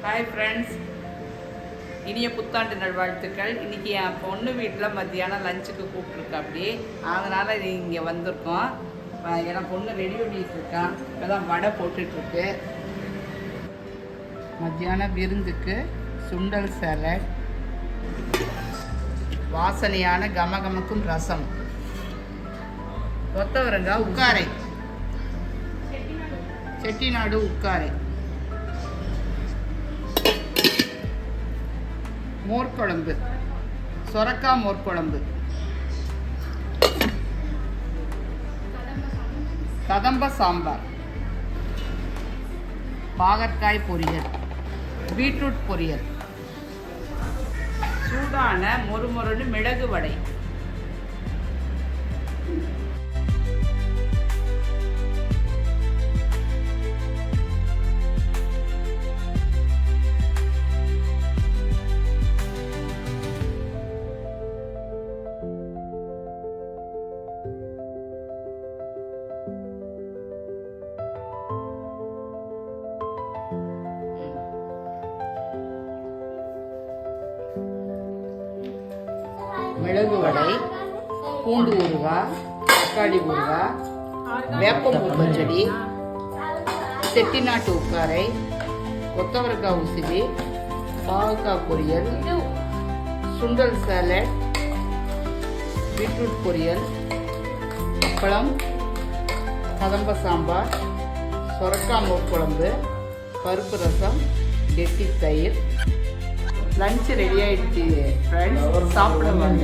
Hi friends, இனிய புத்தாண்டு நல்வாழ்த்துக்கள். இன்றைக்கி என் பொண்ணு வீட்டில் மத்தியானம் லஞ்சுக்கு கூப்பிட்ருக்கா. அப்படி அதனால் இது இங்கே வந்திருக்கோம். என் பொண்ணு ரெடி பண்ணிகிட்டு இருக்கான். இப்போ தான் வடை போட்டுட்ருக்கு. மத்தியான விருந்துக்கு சுண்டல் சாலட், வாசனையான கமகமக்கும் ரசம், கொத்தவரங்காய் உக்காரை, செட்டிநாடு உக்காரை, மோர்க்குழம்பு, சொரக்காய் மோர்க்குழம்பு, கதம்ப சாம்பார், பாகற்காய் பொரியல், பீட்ரூட் பொரியல், சூடான மொறுமொறுன்னு மிளகு வடை. மிளகு வடை, பூண்டு ஊறுகாய், தக்காளி ஊறுகாய், வேப்பம்பூ பச்சடி, செட்டிநாட்டு உக்காரை, கொத்தவரங்காய் உசிலி, பாவக்காய் பொரியல், சுண்டல் சாலட், பீட்ரூட் பொரியல், அப்பளம், கதம்ப சாம்பார், சொரக்காய் மோர்க்குழம்பு, பருப்பு ரசம், கெட்டி தயிர். லஞ்ச் ரெடி ஆகிடுச்சு ஃப்ரெண்ட்ஸ், சாப்பிட வாங்க.